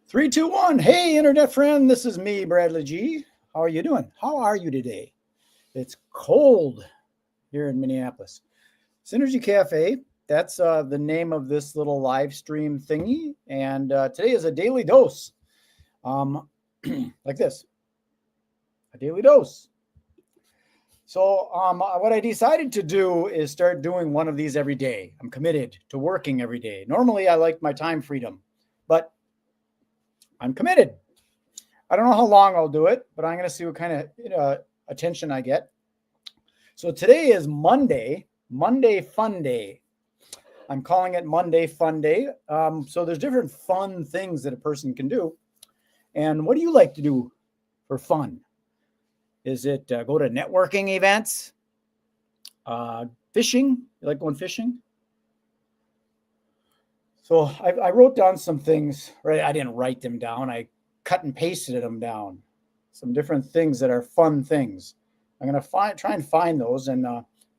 Three, two, one. Hey, internet friend. This is me, Bradley G. How are you doing? How are you today? It's cold here in Minneapolis. Synergy Cafe. That's the name of this little live stream thingy. And today is a daily dose. Like this. A daily dose. So what I decided to do is start doing one of these every day. I'm committed to working every day. Normally, I like my time freedom, but I'm committed. I don't know how long I'll do it, but I'm going to see what kind of attention I get. So today is Monday Fun Day. I'm calling it Monday Fun Day. So there's different fun things that a person can do. And what do you like to do for fun? Is it go to networking events? Fishing? You like going fishing? So I wrote down some things, right? I didn't write them down. I cut and pasted them down. Some different things that are fun things. I'm going to try and find those and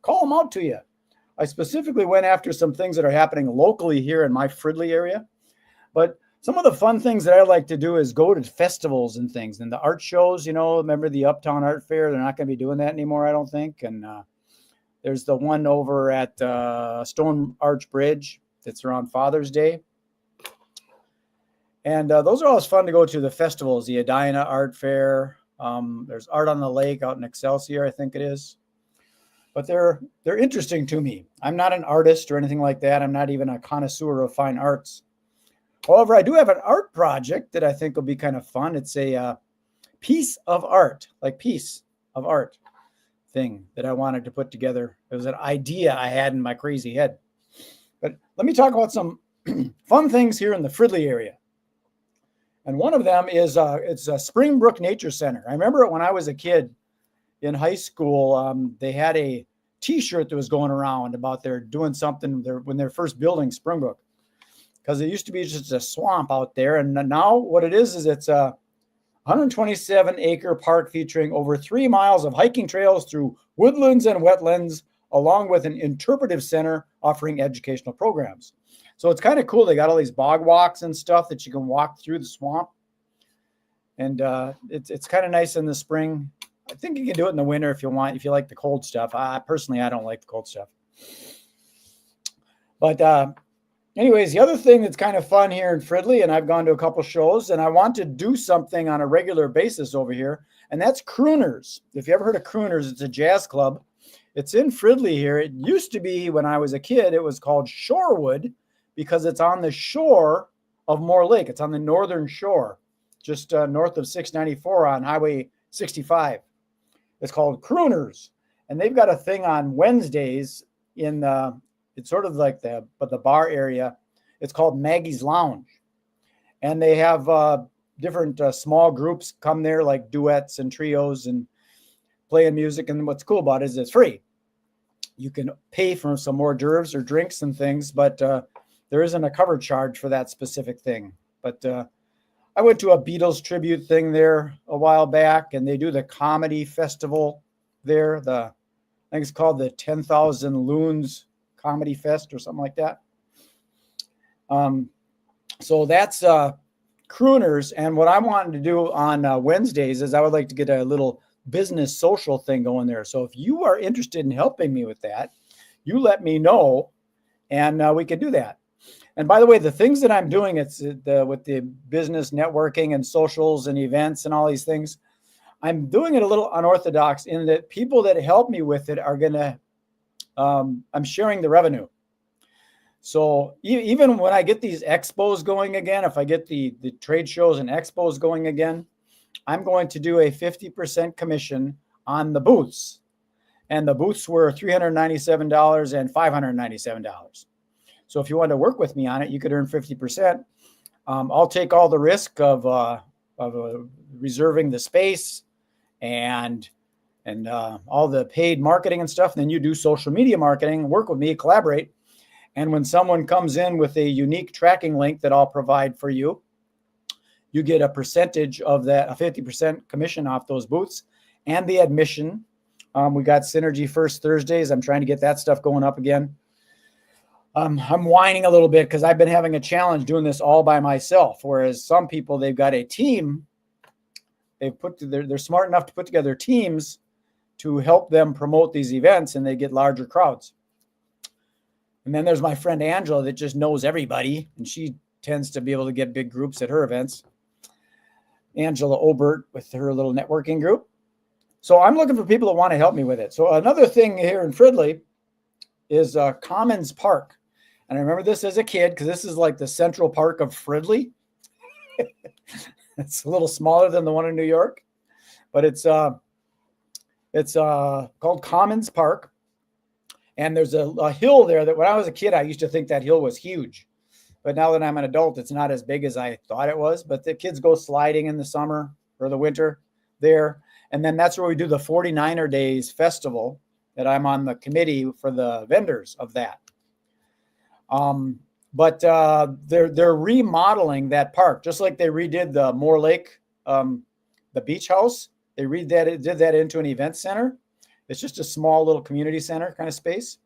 call them out to you. I specifically went after some things that are happening locally here in my Fridley area. But some of the fun things that I like to do is go to festivals and things. And the art shows, remember the Uptown Art Fair? They're not going to be doing that anymore, I don't think. And there's the one over at Stone Arch Bridge. It's around Father's Day. And those are always fun to go to, the festivals, the Edina Art Fair. There's Art on the Lake out in Excelsior, I think it is. But they're interesting to me. I'm not an artist or anything like that. I'm not even a connoisseur of fine arts. However, I do have an art project that I think will be kind of fun. It's a piece of art, like piece of art thing that I wanted to put together. It was an idea I had in my crazy head. But let me talk about some fun things here in the Fridley area. And one of them is it's a Springbrook Nature Center. I remember it when I was a kid in high school. They had a T-shirt that was going around about they're doing something when they're first building Springbrook, because it used to be just a swamp out there. And now what it is it's a 127-acre park featuring over 3 miles of hiking trails through woodlands and wetlands, along with an interpretive center offering educational programs. So it's kind of cool. They got all these bog walks and stuff that you can walk through the swamp. And it's kind of nice in the spring. I think you can do it in the winter if you want, if you like the cold stuff. Personally, I don't like the cold stuff. But anyways, the other thing that's kind of fun here in Fridley, and I've gone to a couple shows, and I want to do something on a regular basis over here, and that's Crooners. If you ever heard of Crooners, it's a jazz club. It's in Fridley here. It used to be, when I was a kid, it was called Shorewood because it's on the shore of Moore Lake. It's on the northern shore, just north of 694 on Highway 65. It's called Crooners. And they've got a thing on Wednesdays in it's sort of like the bar area. It's called Maggie's Lounge. And they have different small groups come there, like duets and trios and playing music. And what's cool about it is it's free. You can pay for some hors d'oeuvres or drinks and things, but there isn't a cover charge for that specific thing. But I went to a Beatles tribute thing there a while back, and they do the comedy festival there. I think it's called the 10,000 Loons Comedy Fest or something like that. So that's Crooners. And what I wanted to do on Wednesdays is I would like to get a little business social thing going there. So if you are interested in helping me with that, you let me know, and we can do that. And by the way, the things that I'm doing, it's with the business networking and socials and events and all these things, I'm doing it a little unorthodox in that people that help me with it are going to, I'm sharing the revenue. So even when I get these expos going again, if I get the trade shows and expos going again, I'm going to do a 50% commission on the booths. And the booths were $397 and $597. So if you want to work with me on it, you could earn 50%. I'll take all the risk of reserving the space and all the paid marketing and stuff. And then you do social media marketing, work with me, collaborate. And when someone comes in with a unique tracking link that I'll provide for you, you get a percentage of that, a 50% commission off those booths and the admission. We got Synergy First Thursdays. I'm trying to get that stuff going up again. I'm whining a little bit because I've been having a challenge doing this all by myself. Whereas some people, they've got a team. They're smart enough to put together teams to help them promote these events, and they get larger crowds. And then there's my friend Angela that just knows everybody, and she tends to be able to get big groups at her events. Angela Obert with her little networking group. So I'm looking for people that want to help me with it. So another thing here in Fridley is Commons Park. And I remember this as a kid because this is like the Central Park of Fridley. It's a little smaller than the one in New York, but it's called Commons Park. And there's a hill there that when I was a kid, I used to think that hill was huge. But now that I'm an adult, it's not as big as I thought it was. But the kids go sliding in the summer or the winter there. And then that's where we do the 49er Days Festival that I'm on the committee for the vendors of that. But they're remodeling that park, just like they redid the Moore Lake, the beach house. They did that into an event center. It's just a small little community center kind of space.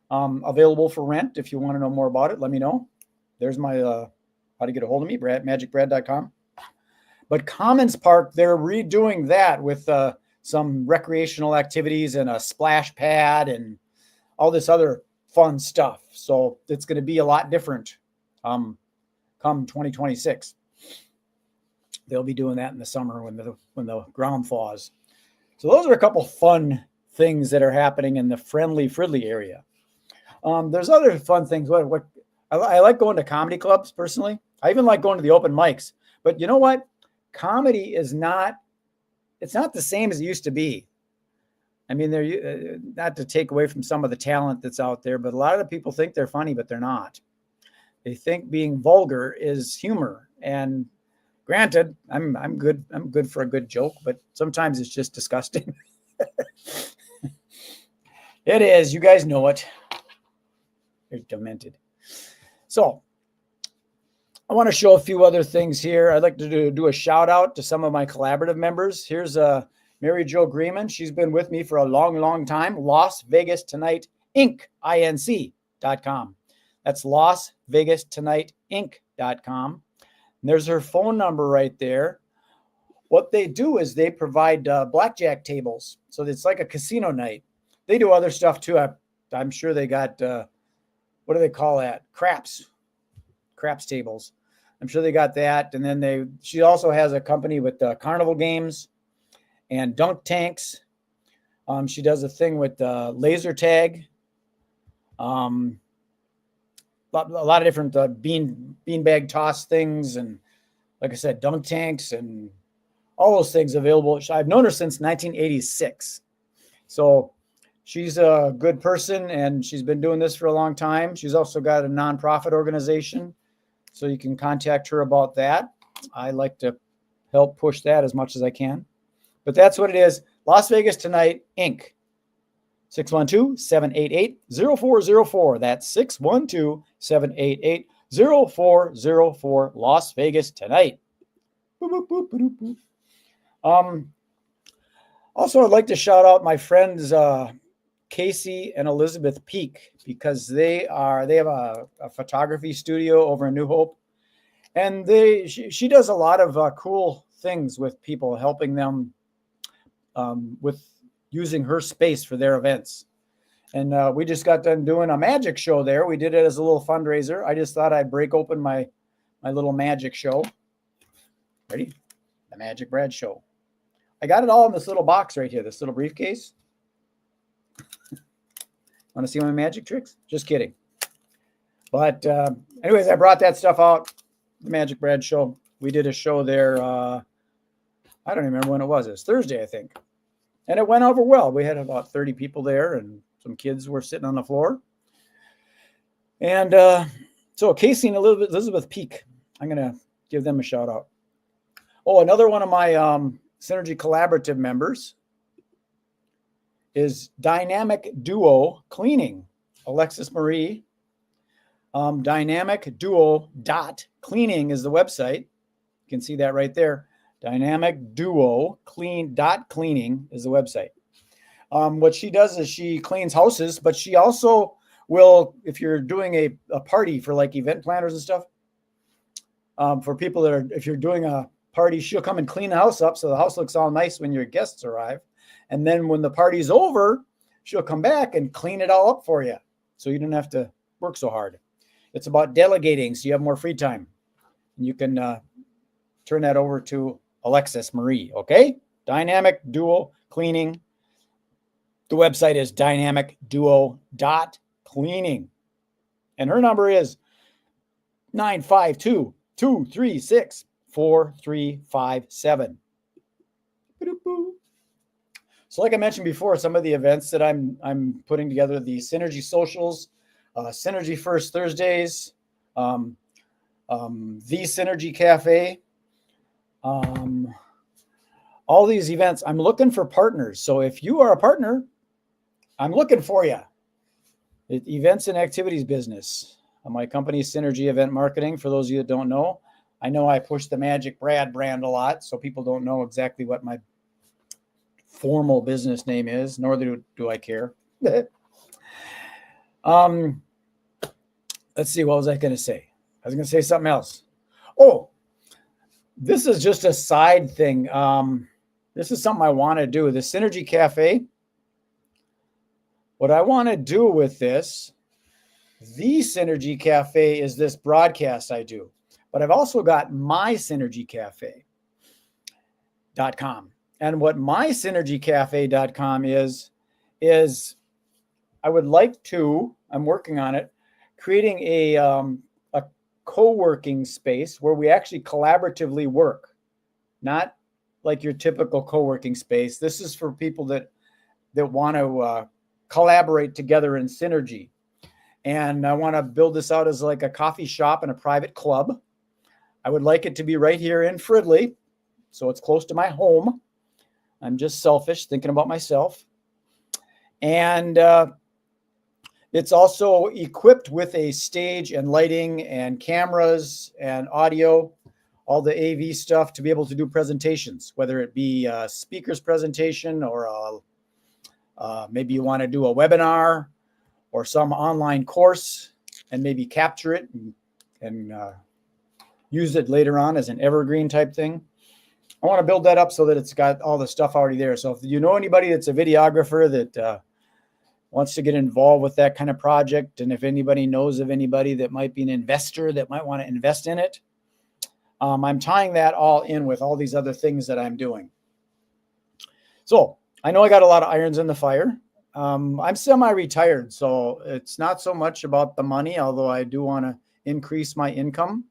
Available for rent. If you want to know more about it, let me know. There's my how to get a hold of me, MagicBrad.com. But Commons Park, they're redoing that with some recreational activities and a splash pad and all this other fun stuff. So it's going to be a lot different come 2026. They'll be doing that in the summer when the ground thaws. So those are a couple fun things that are happening in the friendly Fridley area. There's other fun things. What I like going to comedy clubs personally. I even like going to the open mics. But you know what? Comedy is not the same as it used to be. I mean, they're not to take away from some of the talent that's out there, but a lot of the people think they're funny, but they're not. They think being vulgar is humor. And granted, I'm good for a good joke, but sometimes it's just disgusting. It is. You guys know it. You're demented. So I want to show a few other things here. I'd like to do a shout out to some of my collaborative members. Here's Mary Jo Greeman. She's been with me for a long, long time. Las Vegas Tonight Inc. Inc.com. That's Las Vegas Tonight Inc.com. And there's her phone number right there. What they do is they provide blackjack tables. So it's like a casino night. They do other stuff too. I'm sure they got, what do they call that? Craps tables. I'm sure they got that. And then she also has a company with carnival games and dunk tanks. She does a thing with laser tag. A lot of different beanbag toss things. And like I said, dunk tanks and all those things available. I've known her since 1986. So she's a good person and she's been doing this for a long time. She's also got a nonprofit organization. So you can contact her about that. I like to help push that as much as I can. But that's what it is. Las Vegas Tonight, Inc. 612-788-0404. That's 612-788-0404. Las Vegas Tonight. Boop, boop, boop, boop, boop. Also, I'd like to shout out my friends Casey and Elizabeth Peak because they have a photography studio over in New Hope, and she does a lot of cool things with people, helping them with using her space for their events. And we just got done doing a magic show there. We did it as a little fundraiser. I just thought I'd break open my little magic show. Ready? The MagicBrad show. I got it all in this little box right here, this little briefcase. Want to see my magic tricks? Just kidding. But anyways, I brought that stuff out, the MagicBrad show. We did a show there. I don't remember when it was. It was Thursday, I think. And it went over well. We had about 30 people there, and some kids were sitting on the floor. And so Casey and Elizabeth Peak, I'm going to give them a shout out. Oh, another one of my Synergy Collaborative members is Dynamic Duo Cleaning. Alexis Marie. Dynamic Duo .cleaning is the website. You can see that right there. Dynamic Duo .cleaning is the website. What she does is she cleans houses, but she also will, if you're doing a party for like event planners and stuff, for people that are, if you're doing a party, she'll come and clean the house up so the house looks all nice when your guests arrive. And then when the party's over, she'll come back and clean it all up for you, so you don't have to work so hard. It's about delegating so you have more free time. You can turn that over to Alexis Marie, okay? Dynamic Duo Cleaning. The website is dynamicduo.cleaning. And her number is 952-236-4357. So like I mentioned before, some of the events that I'm putting together, the Synergy Socials, Synergy First Thursdays, the Synergy Cafe, all these events, I'm looking for partners. So if you are a partner, I'm looking for you. Events and activities business. My company is Synergy Event Marketing. For those of you that don't know, I know I push the MagicBrad brand a lot, so people don't know exactly what my formal business name is, nor do I care. Let's see, what was I going to say? I was going to say something else. Oh, this is just a side thing. This is something I want to do. The Synergy Cafe. What I want to do with this, the Synergy Cafe, is this broadcast I do. But I've also got mysynergycafe.com. And what mysynergycafe.com is I would like to, I'm working on it, creating a co-working space where we actually collaboratively work, not like your typical co-working space. This is for people that want to collaborate together in synergy. And I want to build this out as like a coffee shop and a private club. I would like it to be right here in Fridley, so it's close to my home. I'm just selfish, thinking about myself. And it's also equipped with a stage and lighting and cameras and audio, all the AV stuff to be able to do presentations, whether it be a speaker's presentation or maybe you want to do a webinar or some online course and maybe capture it and use it later on as an evergreen type thing. I want to build that up so that it's got all the stuff already there. So if you know anybody that's a videographer that wants to get involved with that kind of project, and if anybody knows of anybody that might be an investor that might want to invest in it, I'm tying that all in with all these other things that I'm doing. So I know I got a lot of irons in the fire. I'm semi-retired, so it's not so much about the money, although I do want to increase my income.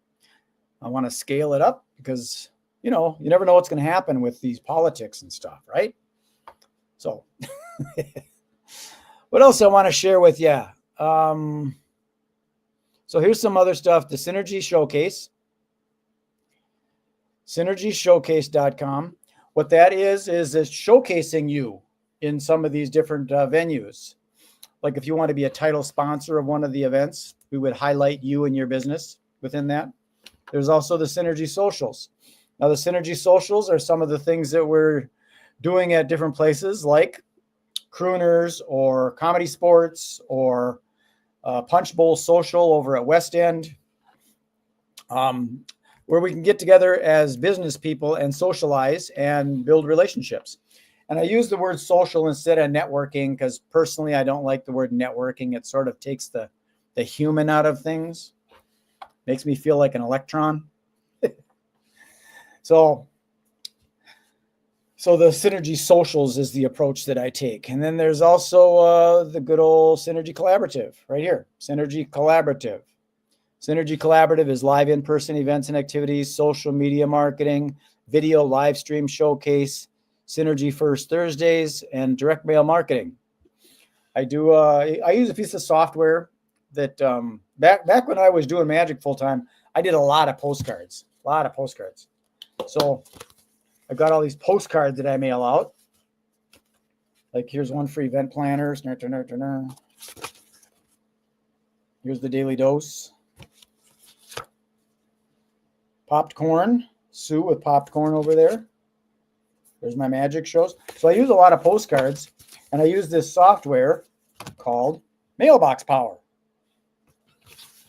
I want to scale it up because, you know, you never know what's going to happen with these politics and stuff, right? So what else I want to share with you? So here's some other stuff. The Synergy Showcase. SynergyShowcase.com. What that is it's showcasing you in some of these different venues. Like if you want to be a title sponsor of one of the events, we would highlight you and your business within that. There's also the Synergy Socials. Now, the Synergy Socials are some of the things that we're doing at different places like Crooners or Comedy Sports or Punch Bowl Social over at West End, where we can get together as business people and socialize and build relationships. And I use the word social instead of networking because personally, I don't like the word networking. It sort of takes the human out of things. Makes me feel like an electron. So the Synergy Socials is the approach that I take. And then there's also the good old Synergy Collaborative right here. Synergy Collaborative. Synergy Collaborative is live in-person events and activities, social media marketing, video live stream showcase, Synergy First Thursdays, and direct mail marketing. I use a piece of software that back when I was doing magic full time, I did a lot of postcards. So I've got all these postcards that I mail out. Like here's one for event planners. Here's the Daily Dose. Popped corn. Sue with popped corn over there. There's my magic shows. So I use a lot of postcards, and I use this software called Mailbox Power.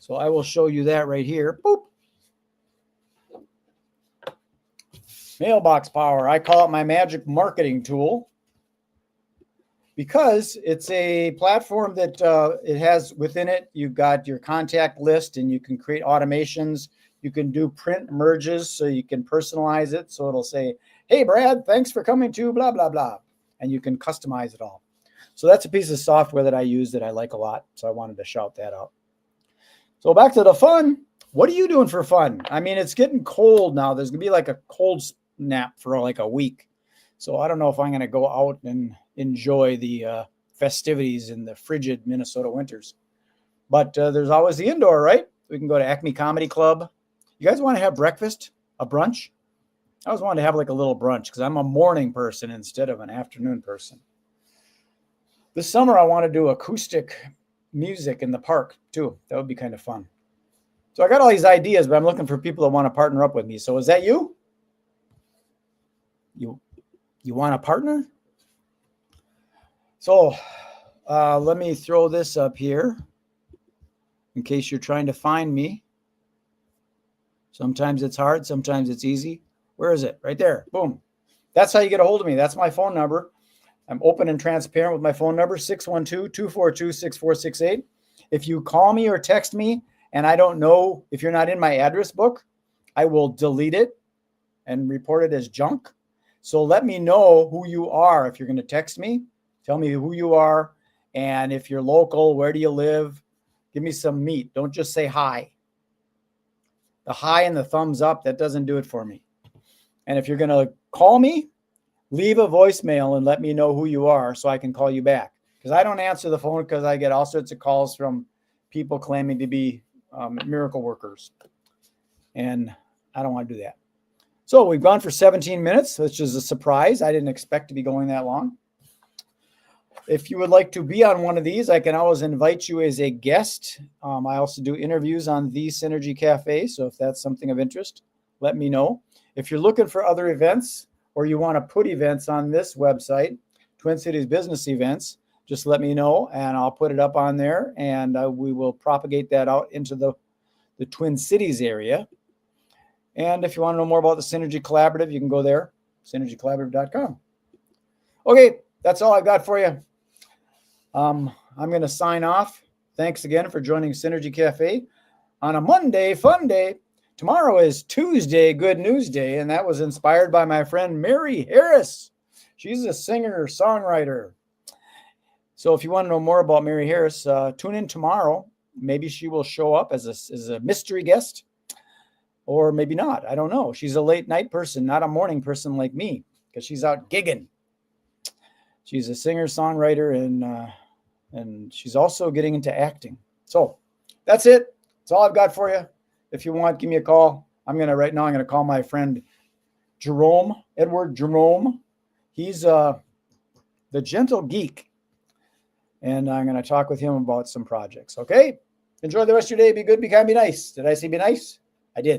So I will show you that right here. Boop. Mailbox power. I call it my magic marketing tool because it's a platform that it has within it. You've got your contact list and you can create automations. You can do print merges so you can personalize it. So it'll say, hey, Brad, thanks for coming to blah, blah, blah. And you can customize it all. So that's a piece of software that I use that I like a lot. So I wanted to shout that out. So back to the fun. What are you doing for fun? I mean, it's getting cold now. There's going to be like a cold snap for like a week. So I don't know if I'm going to go out and enjoy the festivities in the frigid Minnesota winters. But there's always the indoor, right? We can go to Acme Comedy Club. You guys want to have breakfast, a brunch? I always wanted to have like a little brunch because I'm a morning person instead of an afternoon person. This summer, I want to do acoustic music in the park too. That would be kind of fun. So I got all these ideas, but I'm looking for people that want to partner up with me. So is that you? You want a partner? So let me throw this up here in case you're trying to find me. Sometimes it's hard. Sometimes it's easy. Where is it? Right there. Boom. That's how you get a hold of me. That's my phone number. I'm open and transparent with my phone number, 612-242-6468. If you call me or text me and I don't know if you're not in my address book, I will delete it and report it as junk. So let me know who you are. If you're going to text me, tell me who you are. And if you're local, where do you live? Give me some meat. Don't just say hi. The hi and the thumbs up, that doesn't do it for me. And if you're going to call me, leave a voicemail and let me know who you are so I can call you back. Because I don't answer the phone because I get all sorts of calls from people claiming to be miracle workers. And I don't want to do that. So we've gone for 17 minutes, which is a surprise. I didn't expect to be going that long. If you would like to be on one of these, I can always invite you as a guest. I also do interviews on the Synergy Cafe. So if that's something of interest, let me know. If you're looking for other events or you want to put events on this website, Twin Cities Business Events, just let me know and I'll put it up on there and we will propagate that out into the Twin Cities area. And if you want to know more about the Synergy Collaborative, you can go there, synergycollaborative.com. Okay, that's all I've got for you. I'm going to sign off. Thanks again for joining Synergy Cafe on a Monday fun day. Tomorrow is Tuesday, Good News Day, and that was inspired by my friend Mary Harris. She's a singer-songwriter. So if you want to know more about Mary Harris, tune in tomorrow. Maybe she will show up as a mystery guest, or maybe not. I don't know. She's a late night person, not a morning person like me, because she's out gigging. She's a singer-songwriter, and she's also getting into acting. So that's it. That's all I've got for you. If you want, give me a call. Right now I'm going to call my friend Edward Jerome. He's the Gentle Geek. And I'm going to talk with him about some projects. Okay? Enjoy the rest of your day. Be good, be kind, be nice. Did I say be nice? I did.